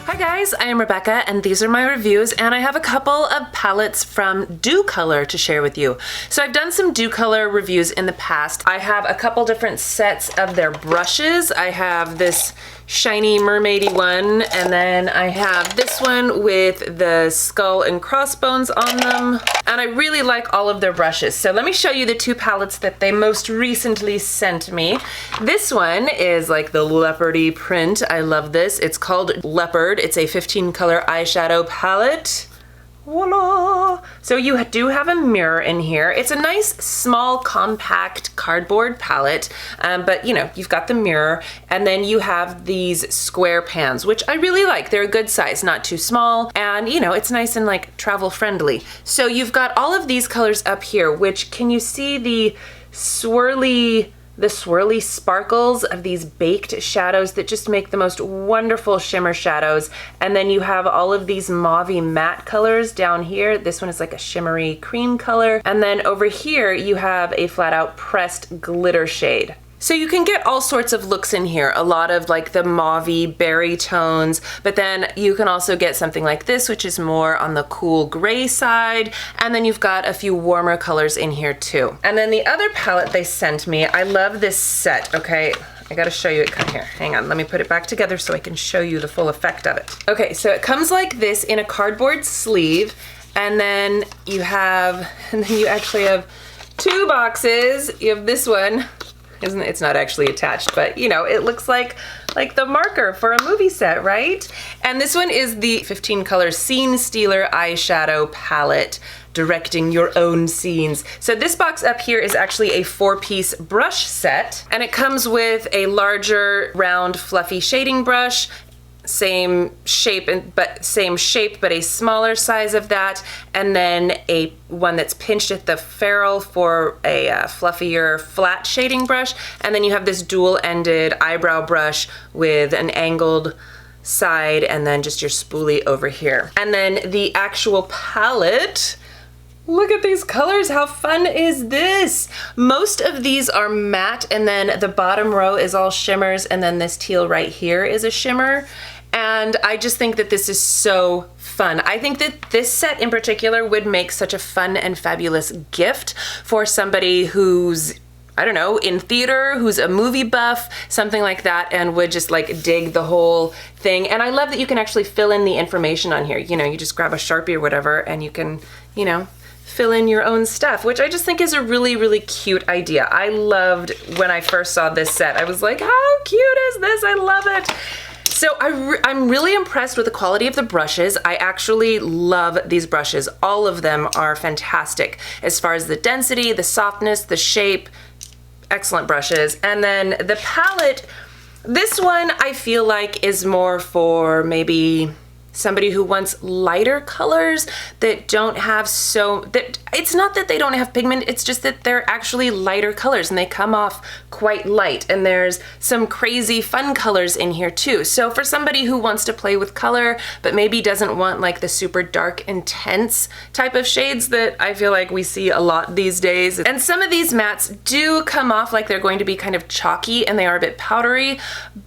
Hi guys, I am Rebecca and these are my reviews, and I have a couple of palettes from DOCOLOR to share with you. So I've done some DOCOLOR reviews in the past. I have a couple different sets of their brushes. I have this shiny mermaidy one, and then I have this one with the skull and crossbones on them. And I really like all of their brushes. So let me show you the two palettes that they most recently sent me. This one is like the leopardy print. I love this. It's called Leopard. It's a 15 color eyeshadow palette. Voila! So you do have a mirror in here. It's a nice, small, compact cardboard palette, but you know, you've got the mirror, and then you have these square pans, which I really like. They're a good size, not too small, and you know, it's nice and like travel friendly. So you've got all of these colors up here, which can you see the swirly sparkles of these baked shadows that just make the most wonderful shimmer shadows. And then you have all of these mauvey matte colors down here. This one is like a shimmery cream color. And then over here you have a flat out pressed glitter shade. So you can get all sorts of looks in here, a lot of like the mauvey berry tones, but then you can also get something like this, which is more on the cool gray side, and then you've got a few warmer colors in here too. And then the other palette they sent me, I love this set, okay? I gotta show you it, come here, hang on, let me put it back together so I can show you the full effect of it. Okay, so it comes like this in a cardboard sleeve, and then you actually have two boxes. You have this one. It's not actually attached, but you know, it looks like the marker for a movie set, right? And this one is the 15 color Scene Stealer eyeshadow palette, directing your own scenes. So this box up here is actually a 4-piece brush set, and it comes with a larger round fluffy shading brush, same shape but a smaller size of that, and then a one that's pinched at the ferrule for a fluffier flat shading brush, and then you have this dual-ended eyebrow brush with an angled side and then just your spoolie over here. And then the actual palette, look at these colors, how fun is this? Most of these are matte, and then the bottom row is all shimmers, and then this teal right here is a shimmer. And I just think that this is so fun. I think that this set in particular would make such a fun and fabulous gift for somebody who's, I don't know, in theater, who's a movie buff, something like that, and would just like dig the whole thing. And I love that you can actually fill in the information on here. You know, you just grab a Sharpie or whatever and you can, you know, fill in your own stuff, which I just think is a really, really cute idea. I loved when I first saw this set. I was like, how cute is this? I love it. So I'm really impressed with the quality of the brushes. I actually love these brushes. All of them are fantastic as far as the density, the softness, the shape. Excellent brushes. And then the palette, this one I feel like is more for maybe somebody who wants lighter colors that don't have it's not that they don't have pigment, it's just that they're actually lighter colors and they come off quite light, and there's some crazy fun colors in here too. So for somebody who wants to play with color but maybe doesn't want like the super dark intense type of shades that I feel like we see a lot these days. And some of these mattes do come off like they're going to be kind of chalky and they are a bit powdery,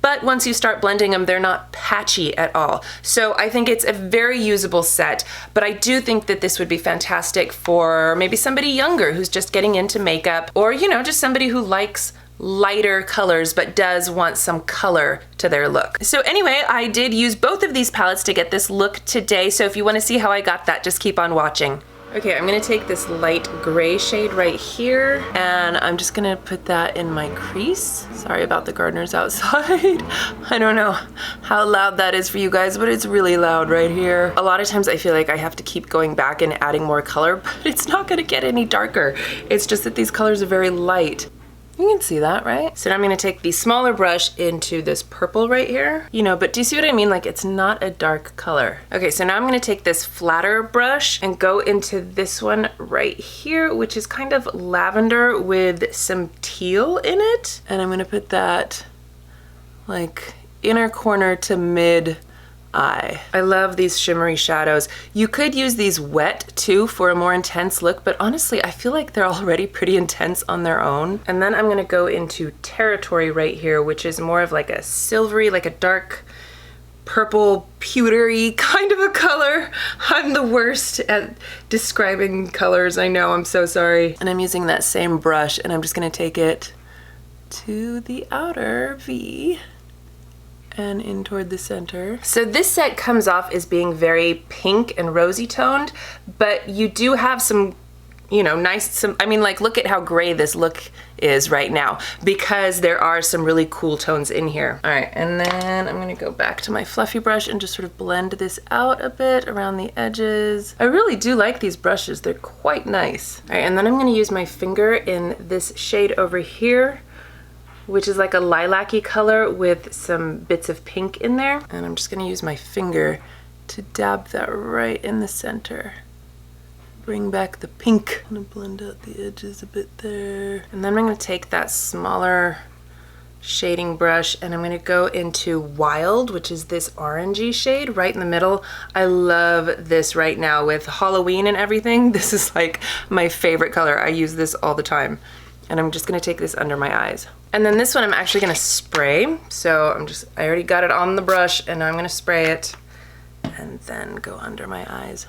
but once you start blending them, they're not patchy at all. So I think it's a very usable set, but I do think that this would be fantastic for maybe somebody younger who's just getting into makeup, or you know, just somebody who likes lighter colors but does want some color to their look. So anyway, I did use both of these palettes to get this look today, so if you want to see how I got that, just keep on watching. Okay, I'm gonna take this light gray shade right here, and I'm just gonna put that in my crease. Sorry about the gardeners outside. I don't know how loud that is for you guys, but it's really loud right here. A lot of times I feel like I have to keep going back and adding more color, but it's not gonna get any darker. It's just that these colors are very light. You can see that, right? So now I'm gonna take the smaller brush into this purple right here. You know, but do you see what I mean? Like, it's not a dark color. Okay, so now I'm gonna take this flatter brush and go into this one right here, which is kind of lavender with some teal in it. And I'm gonna put that like inner corner to mid eye. I love these shimmery shadows. You could use these wet too for a more intense look, but honestly, I feel like they're already pretty intense on their own. And then I'm gonna go into Territory right here, which is more of like a silvery, like a dark purple pewtery kind of a color. I'm the worst at describing colors, I know, I'm so sorry. And I'm using that same brush and I'm just gonna take it to the outer V and in toward the center. So this set comes off as being very pink and rosy toned, but you do have some, you know, I mean, like, look at how gray this look is right now, because there are some really cool tones in here. All right, and then I'm gonna go back to my fluffy brush and just sort of blend this out a bit around the edges. I really do like these brushes, they're quite nice. All right, and then I'm gonna use my finger in this shade over here, which is like a lilac-y color with some bits of pink in there. And I'm just gonna use my finger to dab that right in the center. Bring back the pink. I'm gonna blend out the edges a bit there. And then I'm gonna take that smaller shading brush and I'm gonna go into Wild, which is this orangey shade right in the middle. I love this right now with Halloween and everything. This is like my favorite color. I use this all the time. And I'm just gonna take this under my eyes. And then this one I'm actually gonna spray. So I already got it on the brush and now I'm gonna spray it and then go under my eyes.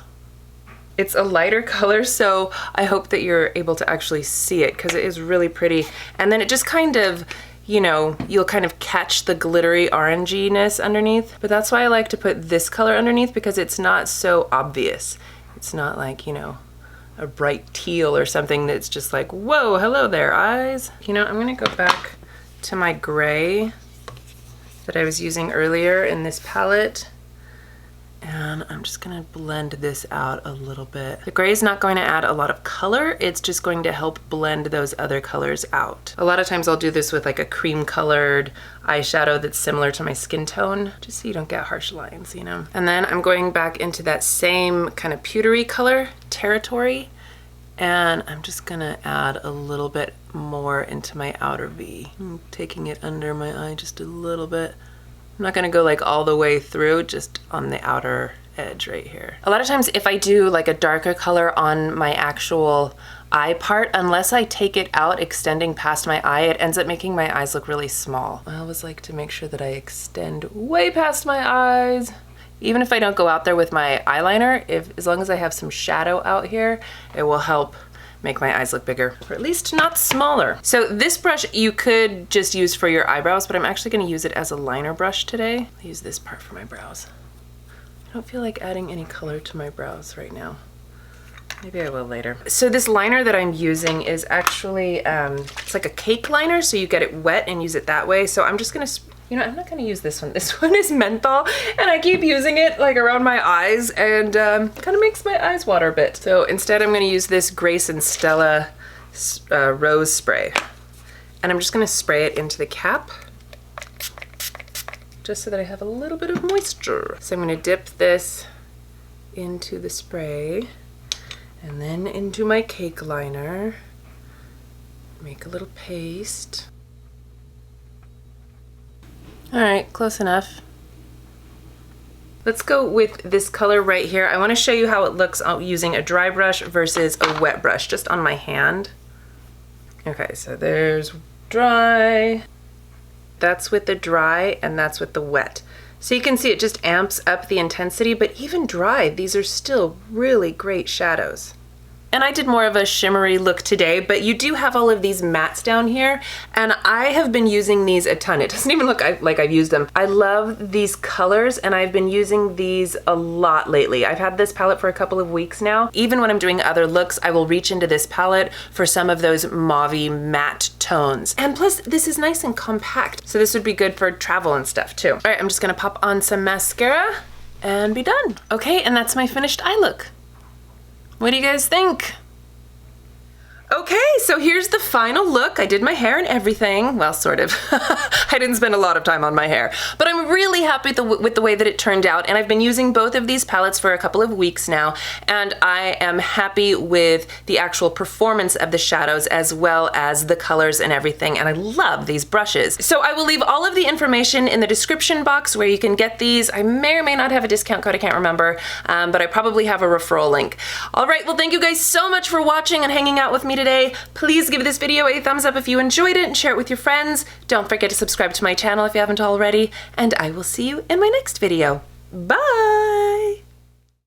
It's a lighter color, so I hope that you're able to actually see it because it is really pretty. And then it just kind of, you know, you'll kind of catch the glittery oranginess underneath. But that's why I like to put this color underneath, because it's not so obvious. It's not like, you know, a bright teal or something that's just like, whoa, hello there, eyes. You know, I'm gonna go back to my gray that I was using earlier in this palette. And I'm just gonna blend this out a little bit. The gray is not going to add a lot of color, it's just going to help blend those other colors out. A lot of times I'll do this with like a cream colored eyeshadow that's similar to my skin tone, just so you don't get harsh lines, you know? And then I'm going back into that same kind of pewtery color territory, and I'm just gonna add a little bit more into my outer V. I'm taking it under my eye just a little bit. I'm not gonna go like all the way through, just on the outer edge right here. A lot of times if I do like a darker color on my actual eye part, unless I take it out extending past my eye, it ends up making my eyes look really small. I always like to make sure that I extend way past my eyes. Even if I don't go out there with my eyeliner, as long as I have some shadow out here, it will help make my eyes look bigger, or at least not smaller. So this brush you could just use for your eyebrows, but I'm actually gonna use it as a liner brush today. I'll use this part for my brows. I don't feel like adding any color to my brows right now. Maybe I will later. So this liner that I'm using is actually, it's like a cake liner, so you get it wet and use it that way. So I'm just gonna, you know, I'm not gonna use this one. This one is menthol, and I keep using it like around my eyes, and kind of makes my eyes water a bit. So instead I'm gonna use this Grace and Stella rose spray. And I'm just gonna spray it into the cap, just so that I have a little bit of moisture. So I'm gonna dip this into the spray, and then into my cake liner, make a little paste. All right, close enough. Let's go with this color right here. I want to show you how it looks using a dry brush versus a wet brush, just on my hand. Okay, so there's dry. That's with the dry, and that's with the wet. So you can see it just amps up the intensity, but even dry, these are still really great shadows. And I did more of a shimmery look today, but you do have all of these mattes down here, and I have been using these a ton. It doesn't even look like I've used them. I love these colors, and I've been using these a lot lately. I've had this palette for a couple of weeks now. Even when I'm doing other looks, I will reach into this palette for some of those mauvey matte tones. And plus, this is nice and compact, so this would be good for travel and stuff too. All right, I'm just gonna pop on some mascara and be done. Okay, and that's my finished eye look. What do you guys think? Okay, so here's the final look. I did my hair and everything. Well, sort of. I didn't spend a lot of time on my hair, but I'm really happy with the way that it turned out, and I've been using both of these palettes for a couple of weeks now, and I am happy with the actual performance of the shadows as well as the colors and everything, and I love these brushes. So I will leave all of the information in the description box where you can get these. I may or may not have a discount code, I can't remember, but I probably have a referral link. All right, well, thank you guys so much for watching and hanging out with me today. Please give this video a thumbs up if you enjoyed it and share it with your friends. Don't forget to subscribe to my channel if you haven't already, and I will see you in my next video. Bye!